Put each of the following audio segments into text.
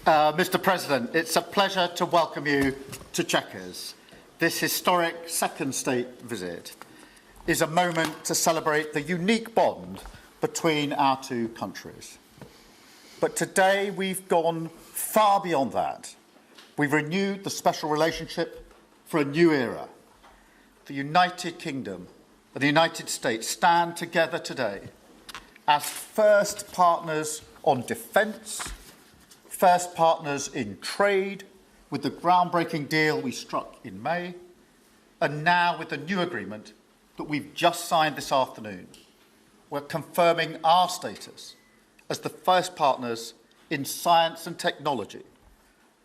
Mr. President, it's a pleasure to welcome you to Chequers. This historic second state visit is a moment to celebrate the unique bond between our two countries. But today we've gone far beyond that. We've renewed the special relationship for a new era. The United Kingdom and the United States stand together today as first partners on defence, first partners in trade, with the groundbreaking deal we struck in May, and now with the new agreement that we've just signed this afternoon. We're confirming our status as the first partners in science and technology,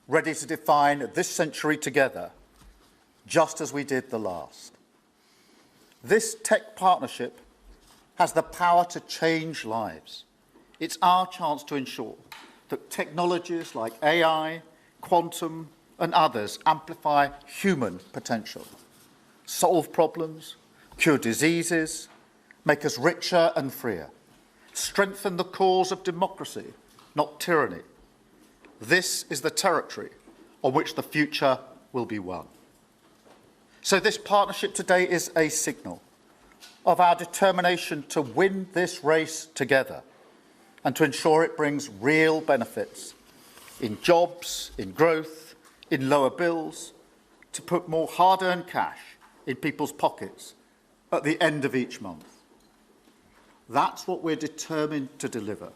ready to define this century together, just as we did the last. This tech partnership has the power to change lives. It's our chance to ensure that technologies like AI, quantum, and others amplify human potential, solve problems, cure diseases, make us richer and freer, strengthen the cause of democracy, not tyranny. This is the territory on which the future will be won. So this partnership today is a signal of our determination to win this race together and to ensure it brings real benefits in jobs, in growth, in lower bills, to put more hard-earned cash in people's pockets at the end of each month. That's what we're determined to deliver.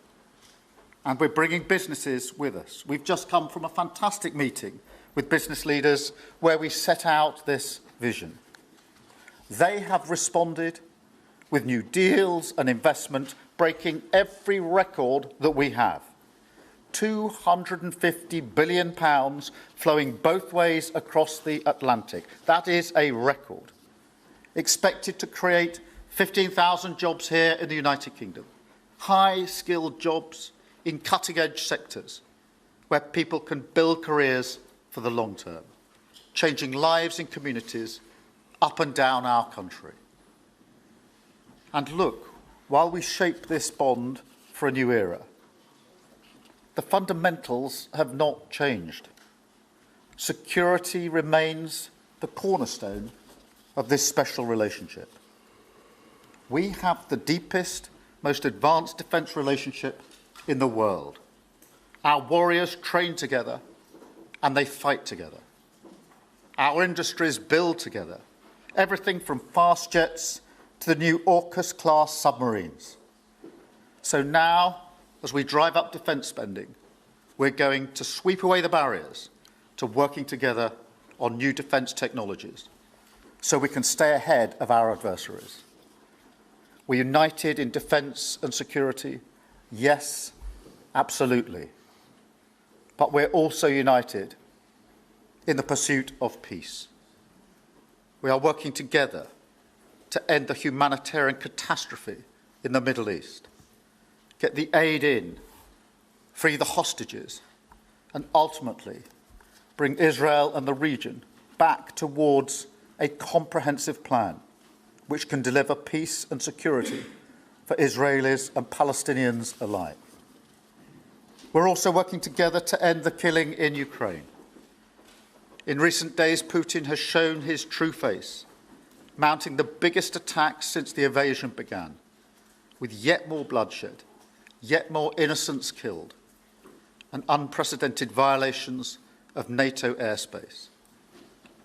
And we're bringing businesses with us. We've just come from a fantastic meeting with business leaders where we set out this vision. They have responded with new deals and investment, breaking every record that we have. £250 billion flowing both ways across the Atlantic. That is a record. Expected to create 15,000 jobs here in the United Kingdom. High-skilled jobs in cutting-edge sectors where people can build careers for the long term, changing lives in communities up and down our country. And look, while we shape this bond for a new era, the fundamentals have not changed. Security remains the cornerstone of this special relationship. We have the deepest, most advanced defence relationship in the world. Our warriors train together and they fight together. Our industries build together, everything from fast jets to the new AUKUS-class submarines. So now, as we drive up defence spending, we're going to sweep away the barriers to working together on new defence technologies so we can stay ahead of our adversaries. We're united in defence and security. Yes, absolutely. But we're also united in the pursuit of peace. We are working together to end the humanitarian catastrophe in the Middle East, get the aid in, free the hostages, and ultimately bring Israel and the region back towards a comprehensive plan which can deliver peace and security for Israelis and Palestinians alike. We're also working together to end the killing in Ukraine. In recent days, Putin has shown his true face, mounting the biggest attacks since the invasion began, with yet more bloodshed, yet more innocents killed, and unprecedented violations of NATO airspace.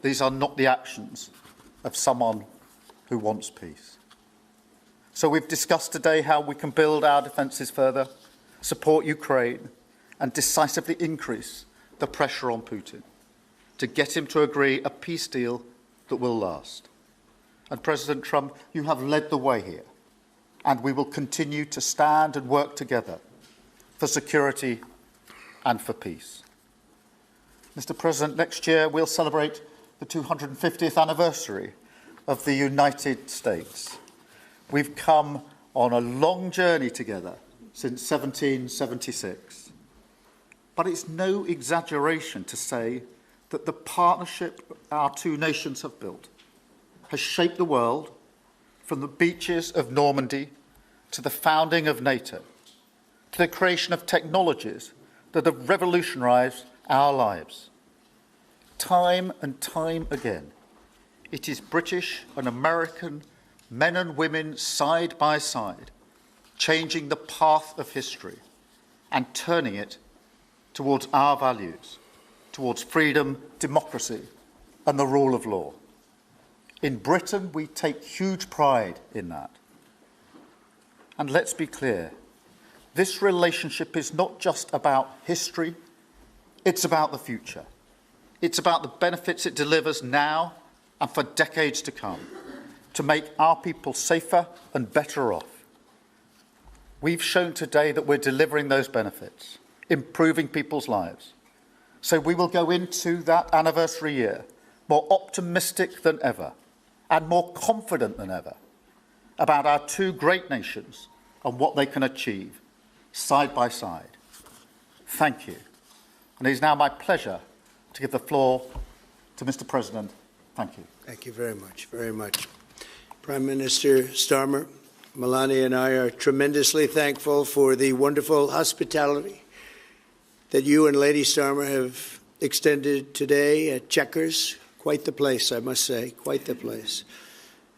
These are not the actions of someone who wants peace. So we've discussed today how we can build our defences further, support Ukraine, and decisively increase the pressure on Putin to get him to agree a peace deal that will last. And President Trump, you have led the way here, and we will continue to stand and work together for security and for peace. Mr. President, next year we'll celebrate the 250th anniversary of the United States. We've come on a long journey together since 1776. But it's no exaggeration to say that the partnership our two nations have built has shaped the world from the beaches of Normandy to the founding of NATO, to the creation of technologies that have revolutionised our lives. Time and time again, it is British and American men and women side by side, changing the path of history and turning it towards our values, towards freedom, democracy, and the rule of law. In Britain, we take huge pride in that. And let's be clear, this relationship is not just about history, it's about the future. It's about the benefits it delivers now and for decades to come, to make our people safer and better off. We've shown today that we're delivering those benefits, improving people's lives. So we will go into that anniversary year more optimistic than ever and more confident than ever about our two great nations and what they can achieve side by side. Thank you. And it is now my pleasure to give the floor to Mr. President. Thank you. Thank you very much, very much. Prime Minister Starmer, Melania and I are tremendously thankful for the wonderful hospitality that you and Lady Starmer have extended today at Chequers. Quite the place, I must say, quite the place.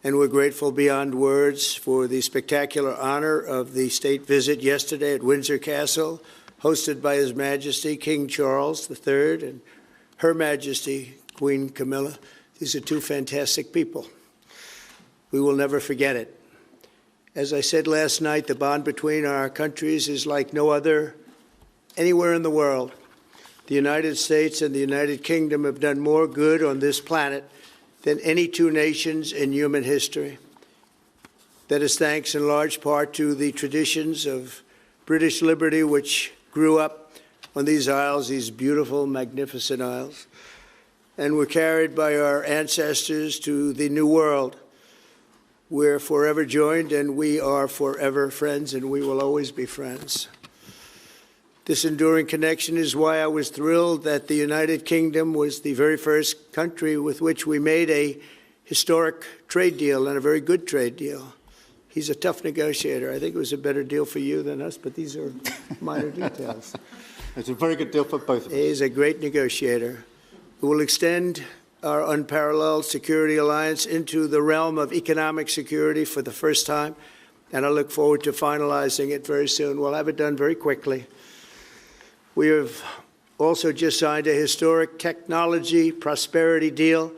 And we're grateful beyond words for the spectacular honor of the state visit yesterday at Windsor Castle, hosted by His Majesty King Charles III and Her Majesty Queen Camilla. These are two fantastic people. We will never forget it. As I said last night, the bond between our countries is like no other anywhere in the world. The United States and the United Kingdom have done more good on this planet than any two nations in human history. That is thanks in large part to the traditions of British liberty, which grew up on these isles, these beautiful, magnificent isles, and were carried by our ancestors to the New World. We're forever joined, and we are forever friends, and we will always be friends. This enduring connection is why I was thrilled that the United Kingdom was the very first country with which we made a historic trade deal, and a very good trade deal. He's a tough negotiator. I think it was a better deal for you than us, but these are minor details. It's a very good deal for both of us. He's a great negotiator. We will extend our unparalleled security alliance into the realm of economic security for the first time, and I look forward to finalizing it very soon. We'll have it done very quickly. We have also just signed a historic technology prosperity deal,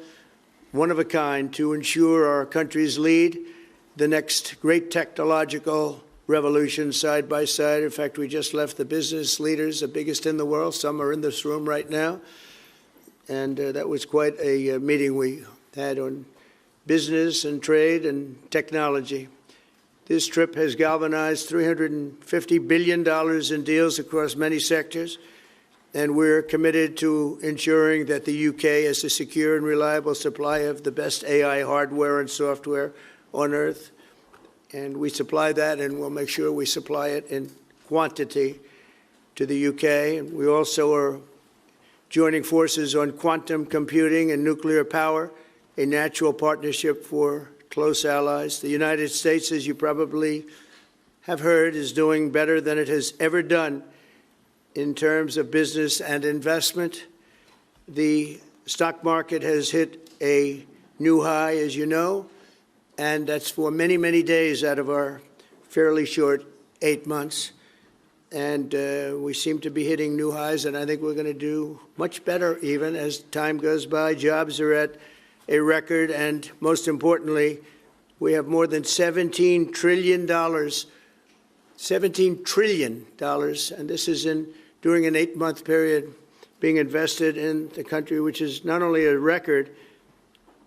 one of a kind, to ensure our countries lead the next great technological revolution side by side. In fact, we just left the business leaders, the biggest in the world. Some are in this room right now. And that was quite a meeting we had on business and trade and technology. This trip has galvanized $350 billion in deals across many sectors, and we're committed to ensuring that the UK has a secure and reliable supply of the best AI hardware and software on Earth. And we supply that, and we'll make sure we supply it in quantity to the UK. And we also are joining forces on quantum computing and nuclear power, a natural partnership for close allies. The United States, as you probably have heard, is doing better than it has ever done in terms of business and investment. The stock market has hit a new high, as you know, and that's for many, many days out of our fairly short 8 months. And we seem to be hitting new highs, and I think we're going to do much better even as time goes by. Jobs are at a record, and most importantly, we have more than $17 trillion, $17 trillion, and this is during an 8-month period being invested in the country, which is not only a record,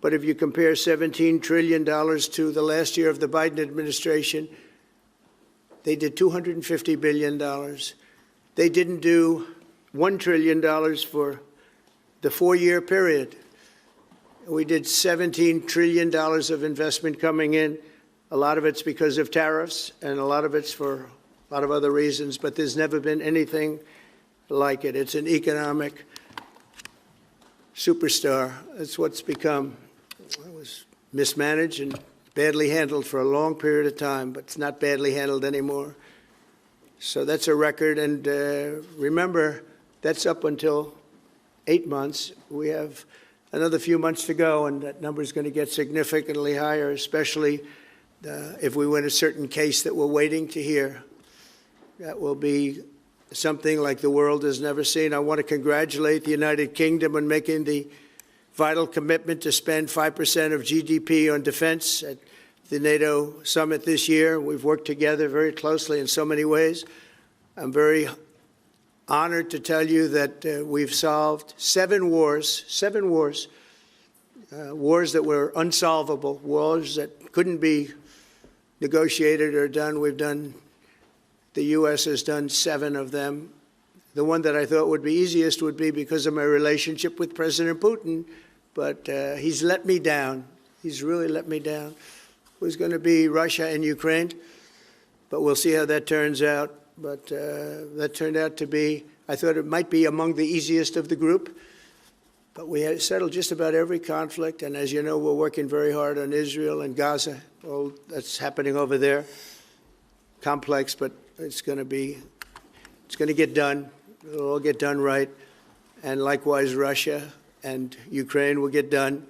but if you compare $17 trillion to the last year of the Biden administration, they did $250 billion. They didn't do $1 trillion for the 4-year period. We did $17 trillion of investment coming in. A lot of it's because of tariffs, and a lot of it's for a lot of other reasons, but there's never been anything like it. It's an economic superstar. That's what's become. It was mismanaged and badly handled for a long period of time, but it's not badly handled anymore. So that's a record. And remember, that's up until 8 months. We have another few months to go, and that number is going to get significantly higher, especially if we win a certain case that we're waiting to hear. That will be something like the world has never seen. I want to congratulate the United Kingdom on making the vital commitment to spend 5% of GDP on defense at the NATO summit this year. We've worked together very closely in so many ways. I'm very honored to tell you that we've solved 7 wars, wars that were unsolvable, wars that couldn't be negotiated or done. The U.S. has done 7 of them. The one that I thought would be easiest would be because of my relationship with President Putin, but he's let me down. He's really let me down. It was going to be Russia and Ukraine, but we'll see how that turns out. But that turned out to be, I thought it might be among the easiest of the group, but we had settled just about every conflict, and as you know, we're working very hard on Israel and Gaza. All that's happening over there. Complex, but it's going to get done. It'll all get done right. And likewise, Russia and Ukraine will get done.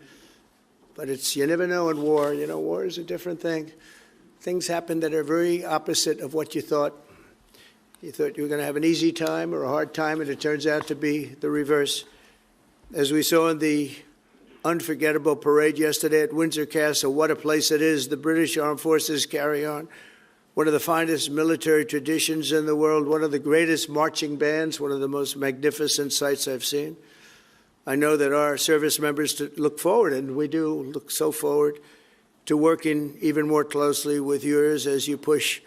But you never know in war. You know, war is a different thing. Things happen that are very opposite of what you thought. You thought you were going to have an easy time or a hard time, and it turns out to be the reverse. As we saw in the unforgettable parade yesterday at Windsor Castle, what a place it is. The British Armed Forces carry on one of the finest military traditions in the world, one of the greatest marching bands, one of the most magnificent sights I've seen. I know that our service members look forward, and we do look so forward to working even more closely with yours as you push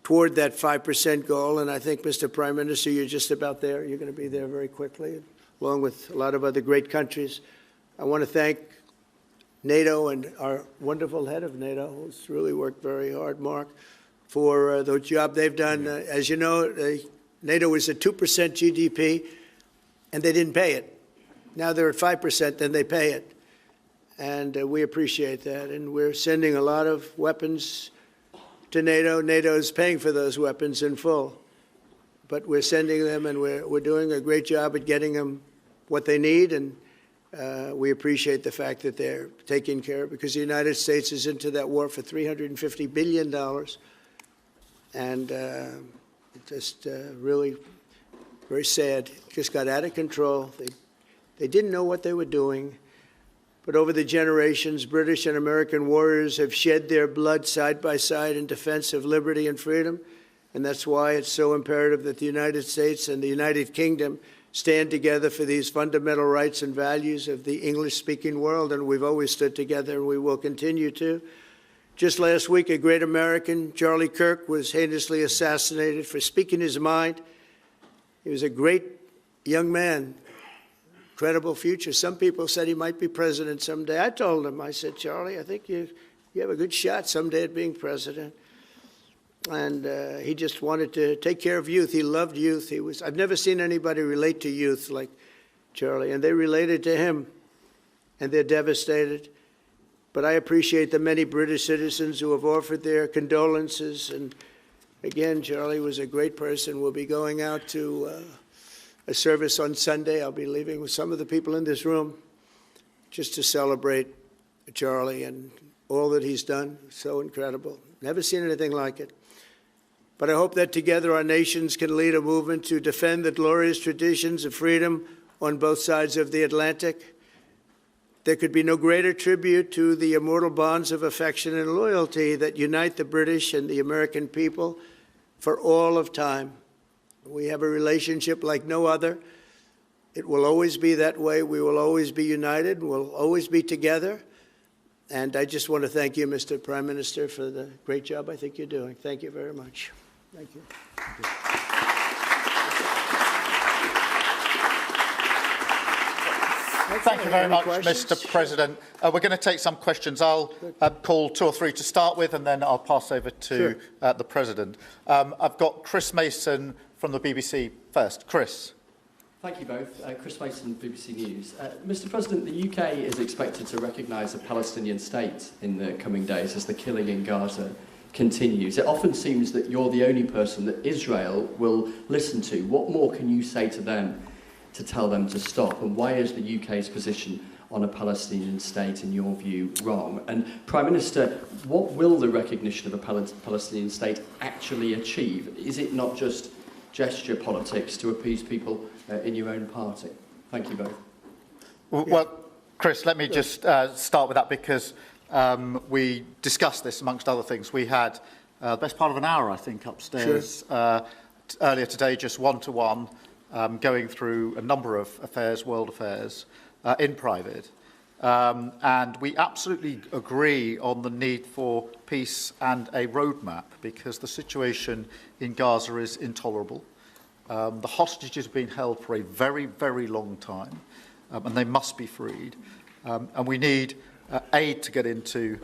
toward that 5% goal. And I think, Mr. Prime Minister, you're just about there. You're going to be there very quickly, along with a lot of other great countries. I want to thank NATO and our wonderful head of NATO, who's really worked very hard, Mark, for the job they've done. As you know, NATO was at 2% GDP, and they didn't pay it. Now they're at 5%, then they pay it. And we appreciate that. And we're sending a lot of weapons to NATO. NATO is paying for those weapons in full. But we're sending them, and we're doing a great job at getting them what they need. And we appreciate the fact that they're taking care of it, because the United States is into that war for $350 billion. And just really very sad. It just got out of control. They didn't know what they were doing. But over the generations, British and American warriors have shed their blood side by side in defense of liberty and freedom. And that's why it's so imperative that the United States and the United Kingdom stand together for these fundamental rights and values of the English-speaking world. And we've always stood together, and we will continue to. Just last week, a great American, Charlie Kirk, was heinously assassinated for speaking his mind. He was a great young man, incredible future. Some people said he might be president someday. I told him, I said, Charlie, I think you have a good shot someday at being president. And he just wanted to take care of youth. He loved youth. I've never seen anybody relate to youth like Charlie, and they related to him, and they're devastated. But I appreciate the many British citizens who have offered their condolences. And again, Charlie was a great person. We'll be going out to a service on Sunday. I'll be leaving with some of the people in this room just to celebrate Charlie and all that he's done. So incredible. Never seen anything like it. But I hope that together our nations can lead a movement to defend the glorious traditions of freedom on both sides of the Atlantic. There could be no greater tribute to the immortal bonds of affection and loyalty that unite the British and the American people for all of time. We have a relationship like no other. It will always be that way. We will always be united. We'll always be together. And I just want to thank you, Mr. Prime Minister, for the great job I think you're doing. Thank you very much. Thank you. Thank you very much, Mr. President. We're going to take some questions. I'll call 2 or 3 to start with, and then I'll pass over to the President. I've got Chris Mason from the BBC first. Chris. Thank you both. Chris Mason, BBC News. Mr. President, the UK is expected to recognise a Palestinian state in the coming days as the killing in Gaza continues. It often seems that you're the only person that Israel will listen to. What more can you say to them to tell them to stop? And why is the UK's position on a Palestinian state, in your view, wrong? And Prime Minister, what will the recognition of a Palestinian state actually achieve? Is it not just gesture politics to appease people in your own party? Thank you both. Well, Chris, let me just start with that, because we discussed this amongst other things. We had the best part of an hour, I think, upstairs earlier today, just one-to-one, going through a number of affairs, world affairs, in private. And we absolutely agree on the need for peace and a roadmap, because the situation in Gaza is intolerable. The hostages have been held for a very, very long time, and they must be freed. And we need aid to get into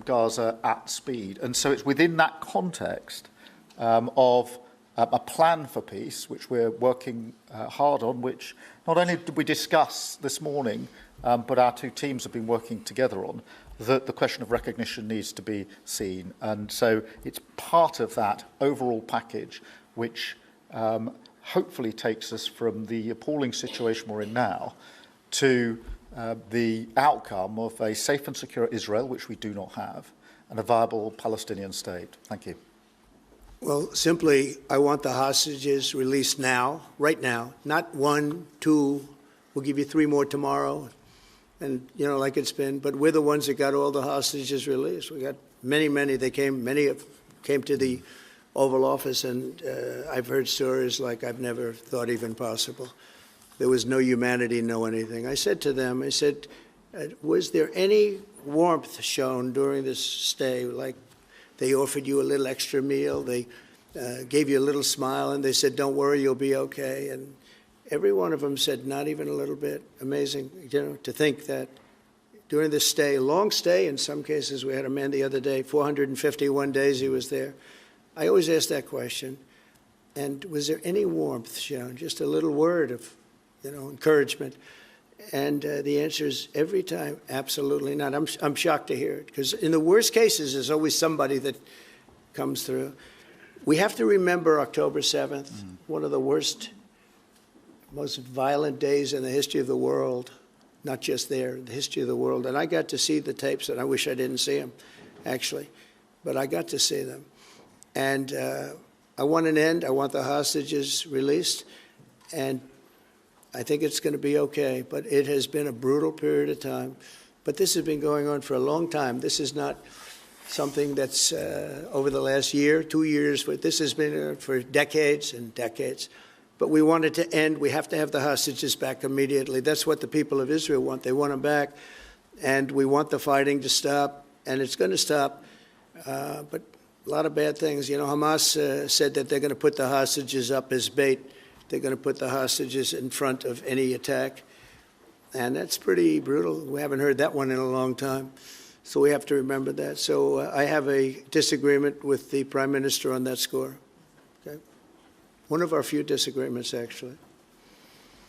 Gaza at speed. And so it's within that context of a plan for peace, which we're working hard on, which not only did we discuss this morning, but our two teams have been working together on, that the question of recognition needs to be seen. And so it's part of that overall package which hopefully takes us from the appalling situation we're in now to the outcome of a safe and secure Israel, which we do not have, and a viable Palestinian state. Thank you. Well, simply, I want the hostages released now, right now, not 1, 2, we'll give you 3 more tomorrow, and, you know, like it's been, but we're the ones that got all the hostages released. We got many, many came to the Oval Office, and I've heard stories like I've never thought even possible. There was no humanity, no anything. I said to them, I said, was there any warmth shown during this stay? Like they offered you a little extra meal, they gave you a little smile, and they said, don't worry, you'll be okay. And every one of them said, not even a little bit. Amazing, you know, to think that during this stay, long stay in some cases. We had a man the other day, 451 days he was there. I always ask that question. And was there any warmth shown? Just a little word of, you know, encouragement. And the answer is every time, absolutely not. I'm shocked to hear it, because in the worst cases, there's always somebody that comes through. We have to remember October 7th, one of the worst, most violent days in the history of the world, not just there, the history of the world. And I got to see the tapes, and I wish I didn't see them, actually. But I got to see them. And I want an end. I want the hostages released. And I think it's going to be okay, but it has been a brutal period of time. But this has been going on for a long time. This is not something that's over the last year, 2 years, but this has been for decades and decades. But we want it to end. We have to have the hostages back immediately. That's what the people of Israel want. They want them back, and we want the fighting to stop, and it's going to stop. But a lot of bad things. You know, Hamas said that they're going to put the hostages up as bait. They're going to put the hostages in front of any attack. And that's pretty brutal. We haven't heard that one in a long time. So we have to remember that. So I have a disagreement with the Prime Minister on that score. Okay? One of our few disagreements, actually.